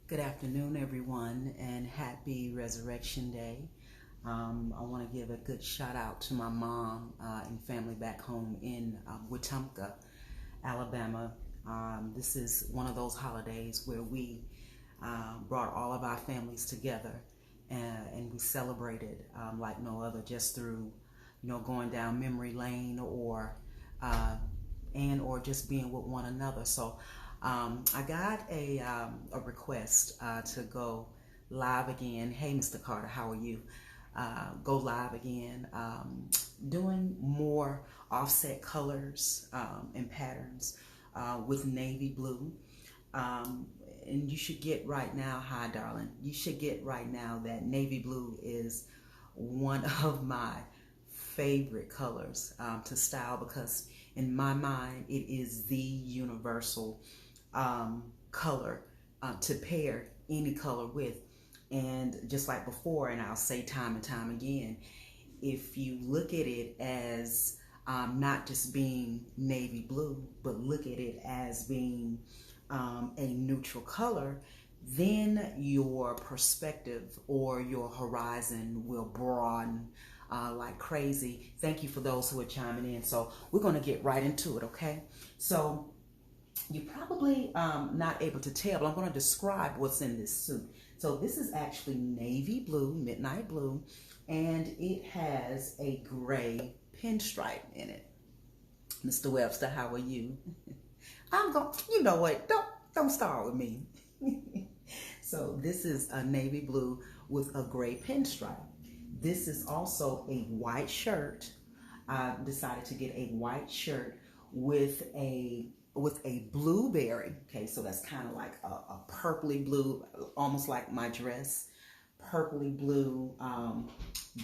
Good afternoon, everyone, and happy Resurrection Day. I want to give a good shout out to my mom and family back home in Wetumpka, Alabama. This is one of those holidays where we brought all of our families together and we celebrated like no other, just through, going down memory lane or just being with one another. So I got a request to go live again. Hey, Mr. Carter, how are you? Go live again, doing more offset colors and patterns with navy blue. And you should get right now, hi darling, you should get right now that navy blue is one of my favorite colors to style, because in my mind it is the universal color to pair any color with. And just like before, and I'll say time and time again, if you look at it as not just being navy blue, but look at it as being a neutral color, then your perspective or your horizon will broaden like crazy. Thank you for those who are chiming in. So we're going to get right into it, okay? So you're probably not able to tell, but I'm going to describe what's in this suit. So this is actually navy blue, midnight blue, and it has a gray pinstripe in it. Mr. Webster, how are you? I'm going, you know what, don't start with me. So this is a navy blue with a gray pinstripe. This is also a white shirt. I decided to get a white shirt with a blueberry. Okay, so that's kind of like a purpley blue, almost like my dress, purpley blue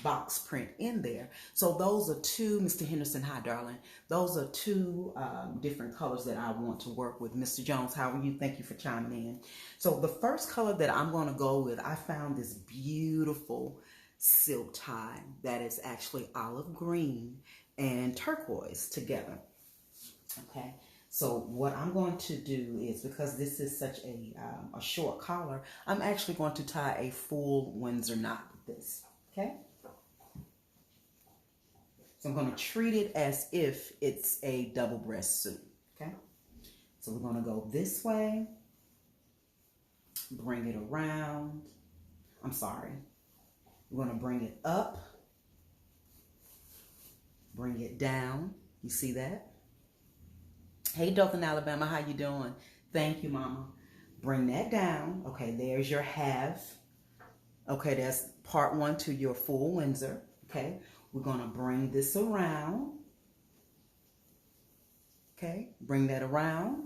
box print in there. So those are two, Mr. Henderson, hi darling, those are two different colors that I want to work with. Mr. Jones, how are you? Thank you for chiming in. So the first color that I'm going to go with, I found this beautiful silk tie that is actually olive green and turquoise together. Okay, so what I'm going to do is, because this is such a short collar, I'm actually going to tie a full Windsor knot with this. Okay, so I'm going to treat it as if it's a double breast suit. Okay, so we're going to go this way, bring it around. I'm sorry. We're going to bring it up, bring it down. You see that? Hey, Dothan, Alabama, how you doing? Thank you, Mama. Bring that down. Okay, there's your half. Okay, that's part one to your full Windsor. Okay, we're going to bring this around. Okay, bring that around,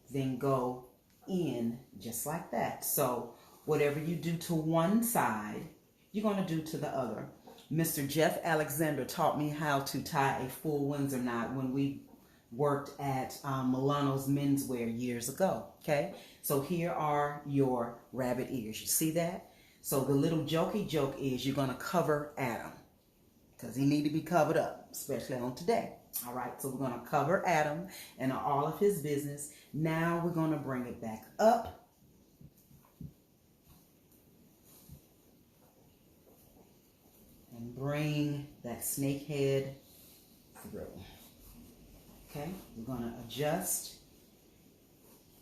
then go in just like that. So whatever you do to one side, you're going to do to the other. Mr. Jeff Alexander taught me how to tie a full Windsor knot when we worked at Milano's Menswear years ago. Okay, so here are your rabbit ears. You see that? So the little jokey joke is you're going to cover Adam, because he need to be covered up, especially on today. All right, so we're going to cover Adam and all of his business. Now we're going to bring it back up. And bring that snake head through. Okay, we're going to adjust.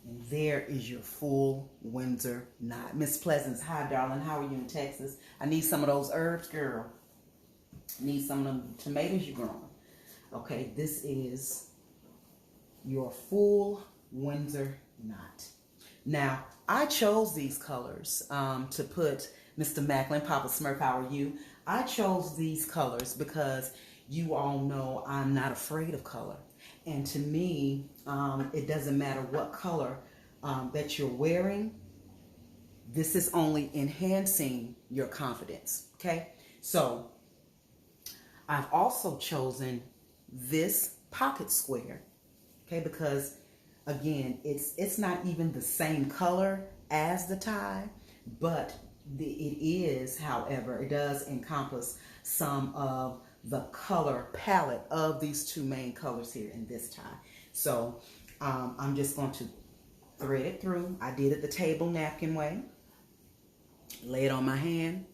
And there is your full Windsor knot. Miss Pleasance, hi darling, how are you in Texas? I need some of those herbs, girl. I need some of them tomatoes you're growing. Okay, this is your full Windsor knot. Now, I chose these colors to put, Mr. Macklin, Papa Smurf, how are you? I chose these colors because you all know I'm not afraid of color. And to me, it doesn't matter what color that you're wearing. This is only enhancing your confidence, okay? So I've also chosen this pocket square, okay? Because again, it's not even the same color as the tie, but it is, however, it does encompass some of the color palette of these two main colors here in this tie. So I'm just going to thread it through. I did it the table napkin way. Lay it on my hand,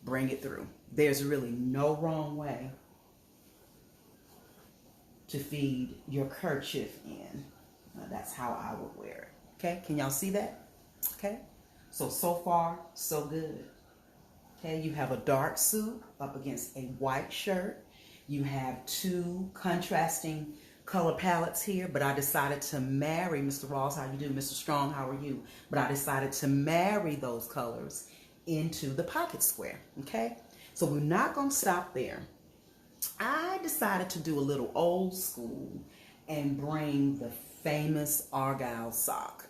bring it through. There's really no wrong way to feed your kerchief in. That's how I would wear it. Okay, can y'all see that? Okay, so far, so good. Okay, you have a dark suit up against a white shirt. You have two contrasting color palettes here, but I decided to marry, Mr. Ross, how you do? Mr. Strong, how are you? But I decided to marry those colors into the pocket square, okay? So we're not gonna stop there. I decided to do a little old school and bring the famous Argyle sock.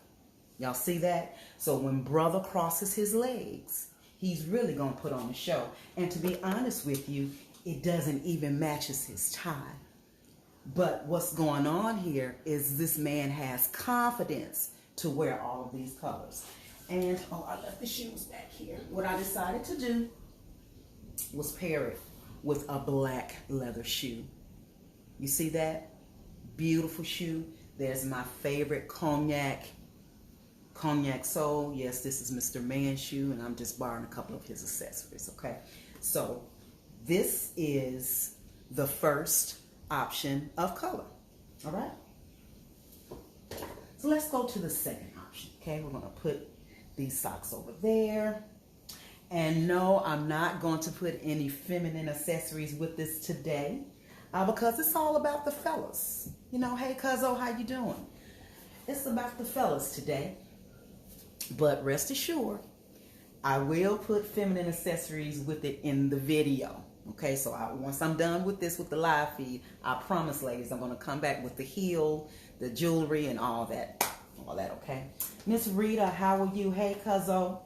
Y'all see that? So when brother crosses his legs, he's really gonna put on a show. And to be honest with you, it doesn't even matches his tie. But what's going on here is this man has confidence to wear all of these colors. And, oh, I left the shoes back here. What I decided to do was pair it with a black leather shoe. You see that? Beautiful shoe. There's my favorite cognac sole. Yes, this is Mr. Man's shoe, and I'm just borrowing a couple of his accessories, okay? So this is the first option of color, all right? So let's go to the second option, okay? We're gonna put these socks over there. And no, I'm not going to put any feminine accessories with this today because it's all about the fellas. You know, hey, cuzzo, how you doing? It's about the fellas today. But rest assured, I will put feminine accessories with it in the video. Okay, so once I'm done with this with the live feed, I promise, ladies, I'm going to come back with the heel, the jewelry, and all that, okay? Miss Rita, how are you? Hey, cuzzo.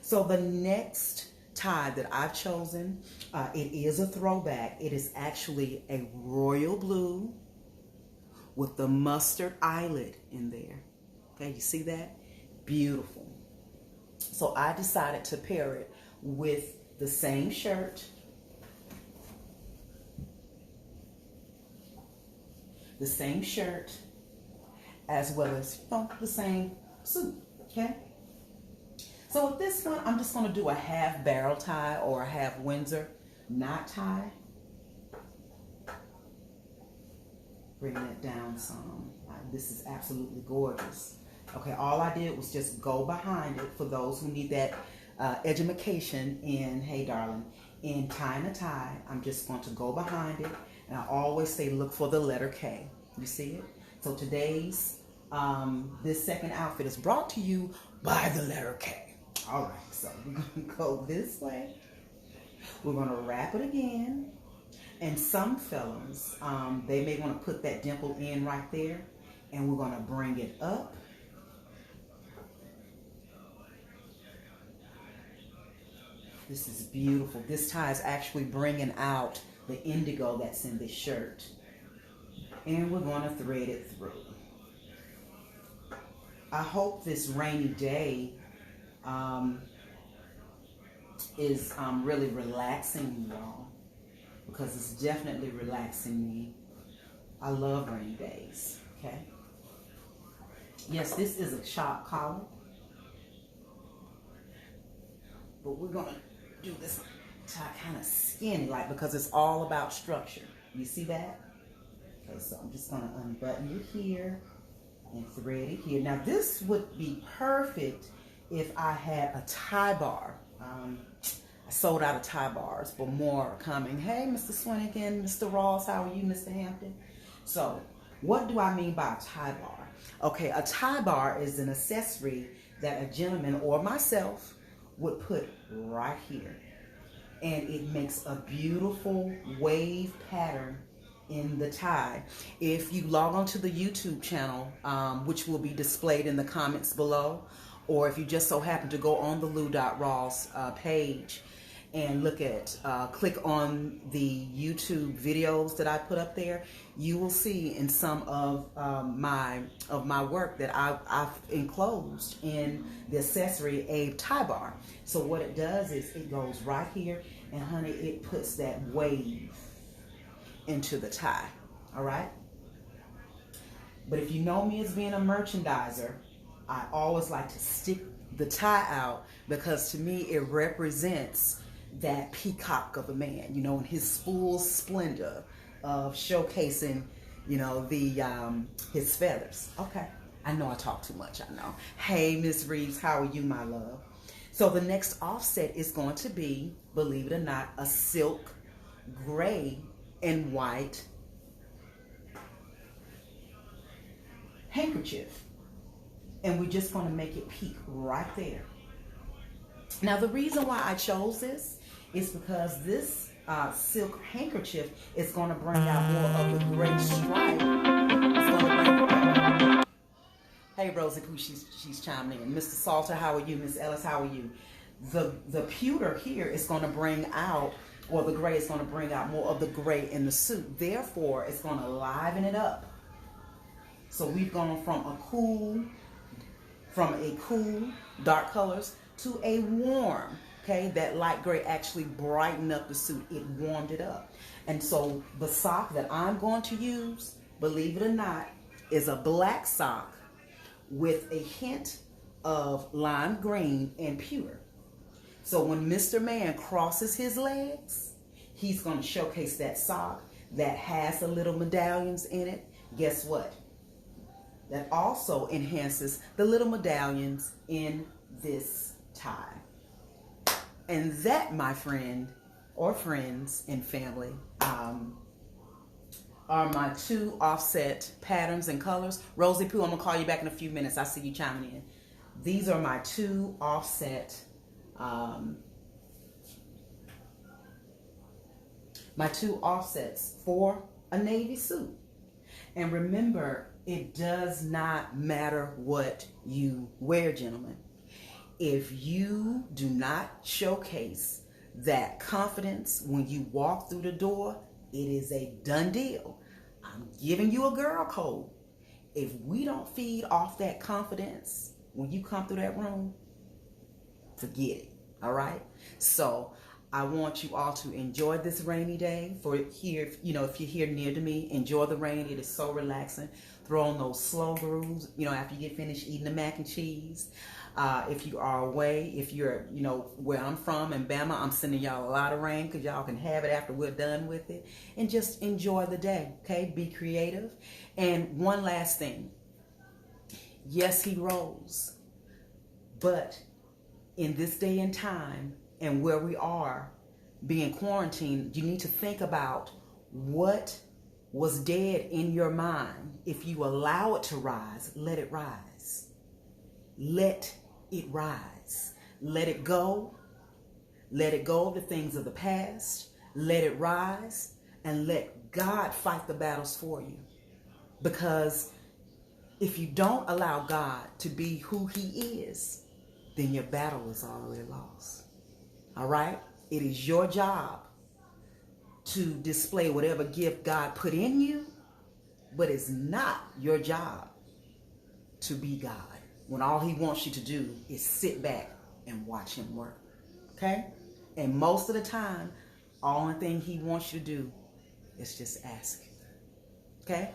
So the next tie that I've chosen, it is a throwback. It is actually a royal blue with the mustard eyelet in there. Okay, you see that? Beautiful. So I decided to pair it with the same shirt, as well as, you know, the same suit, okay? So with this one, I'm just going to do a half barrel tie or a half Windsor knot tie. Bring it down some. This is absolutely gorgeous. Okay, all I did was just go behind it for those who need that education in, hey darling, in tying a tie. I'm just going to go behind it. And I always say look for the letter K. You see it? So today's, this second outfit is brought to you by the letter K. All right, so we're going to go this way. We're going to wrap it again. And some fellas, they may want to put that dimple in right there. And we're going to bring it up. This is beautiful. This tie is actually bringing out the indigo that's in this shirt. And we're going to thread it through. I hope this rainy day is really relaxing you all, because it's definitely relaxing me. I love rainy days, okay? Yes, this is a shock collar, but we're going to do this tie kind of skinny, like, because it's all about structure. You see that? Okay, so I'm just going to unbutton it here and thread it here. Now, this would be perfect if I had a tie bar. I sold out of tie bars, but more are coming. Hey, Mr. Swinigan, Mr. Ross, how are you, Mr. Hampton? So, what do I mean by a tie bar? Okay, a tie bar is an accessory that a gentleman or myself would put right here. And it makes a beautiful wave pattern in the tie. If you log on to the YouTube channel, which will be displayed in the comments below, or if you just so happen to go on the Lou.Ross page and look at, click on the YouTube videos that I put up there, you will see in some of my work that I've enclosed in the accessory a tie bar. So what it does is it goes right here, and honey, it puts that wave into the tie, all right? But if you know me as being a merchandiser, I always like to stick the tie out because to me it represents that peacock of a man, you know, in his full splendor of showcasing, you know, his feathers. Okay, I know I talk too much, I know. Hey, Miss Reeves, how are you, my love? So the next offset is going to be, believe it or not, a silk gray and white handkerchief. And we're just going to make it peak right there. Now, the reason why I chose this is because this silk handkerchief is going to bring out more of the gray stripe. It's going to bring... Hey, Rosie Pooh, she's chiming in. Mr. Salter, how are you? Miss Ellis, how are you? The pewter here is going to bring out, or the gray is going to bring out more of the gray in the suit. Therefore, it's going to liven it up. So we've gone from a cool dark colors to a warm, okay? That light gray actually brightened up the suit. It warmed it up. And so the sock that I'm going to use, believe it or not, is a black sock with a hint of lime green and pewter. So when Mr. Man crosses his legs, he's going to showcase that sock that has the little medallions in it. Guess what? That also enhances the little medallions in this tie. And that, my friend, or friends and family, are my two offset patterns and colors. Rosie Pooh, I'm going to call you back in a few minutes. I see you chiming in. These are my two offset, for a navy suit. And remember, it does not matter what you wear, gentlemen. If you do not showcase that confidence when you walk through the door, it is a done deal. I'm giving you a girl code. If we don't feed off that confidence when you come through that room, forget it. All right? So I want you all to enjoy this rainy day. For here, you know, if you're here near to me, enjoy the rain. It is so relaxing. Throw on those slow grooves, you know, after you get finished eating the mac and cheese. If you are away, if you're, you know, where I'm from in Bama, I'm sending y'all a lot of rain because y'all can have it after we're done with it. And just enjoy the day, okay? Be creative. And one last thing. Yes, he rose. But in this day and time and where we are being quarantined, you need to think about what was dead in your mind. If you allow it to rise, let it rise. Let it rise. Let it go. Let it go of the things of the past. Let it rise and let God fight the battles for you. Because if you don't allow God to be who he is, then your battle is already lost. All right? It is your job to display whatever gift God put in you, but it's not your job to be God when all he wants you to do is sit back and watch him work. Okay? And most of the time, only thing he wants you to do is just ask. Okay?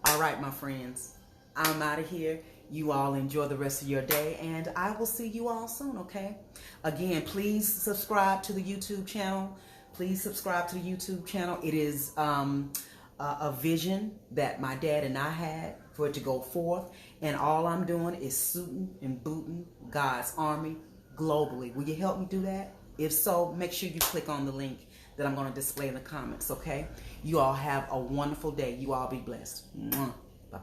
All right, my friends. I'm out of here. You all enjoy the rest of your day, and I will see you all soon, okay? Again, please subscribe to the YouTube channel. Please subscribe to the YouTube channel. It is a vision that my dad and I had for it to go forth, and all I'm doing is suiting and booting God's army globally. Will you help me do that? If so, make sure you click on the link that I'm going to display in the comments, okay? You all have a wonderful day. You all be blessed. Bye-bye.